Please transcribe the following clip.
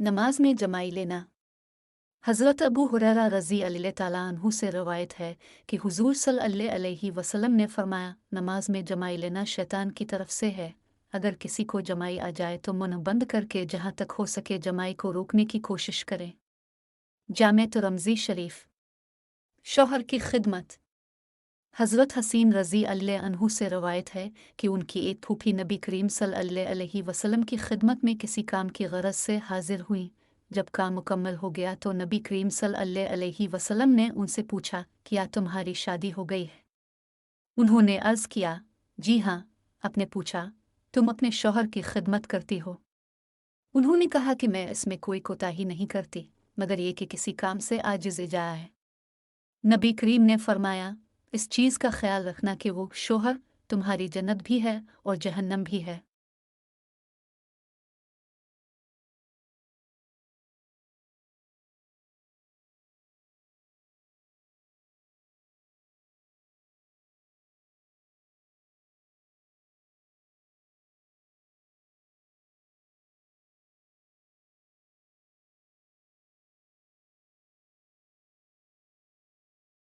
नमाज में जमाई लेना। हज़रत अबू हुरैरा रज़ी अल्लाह ताला अन्हु से रवायत है कि हुज़ूर सल्लल्लाहु अलैहि वसल्लम ने फरमाया, नमाज में जमाई लेना शैतान की तरफ से है। अगर किसी को जमाई आ जाए तो मुंह बंद करके जहाँ तक हो सके जमाई को रोकने की कोशिश करें। जामे तिरमिज़ी शरीफ। शौहर की खिदमत। हज़रत हसीन रज़ी अल्लाह अन्हु से रवायत है कि उनकी एक फूफी नबी करीम सल्लल्लाहु अलैहि वसल्लम की खिदमत में किसी काम की गरज से हाजिर हुई। जब काम मुकम्मल हो गया तो नबी करीम सल्लल्लाहु अलैहि वसल्लम ने उनसे पूछा, क्या तुम्हारी शादी हो गई है? उन्होंने अर्ज़ किया, जी हाँ। आपने पूछा, तुम अपने शौहर की खिदमत करती हो? उन्होंने कहा कि मैं इसमें कोई कोताही नहीं करती, मगर ये कि किसी काम से आजिज़ जा है। नबी करीम ने फरमाया, इस चीज़ का ख्याल रखना कि वो शौहर तुम्हारी जन्नत भी है और जहन्नम भी है।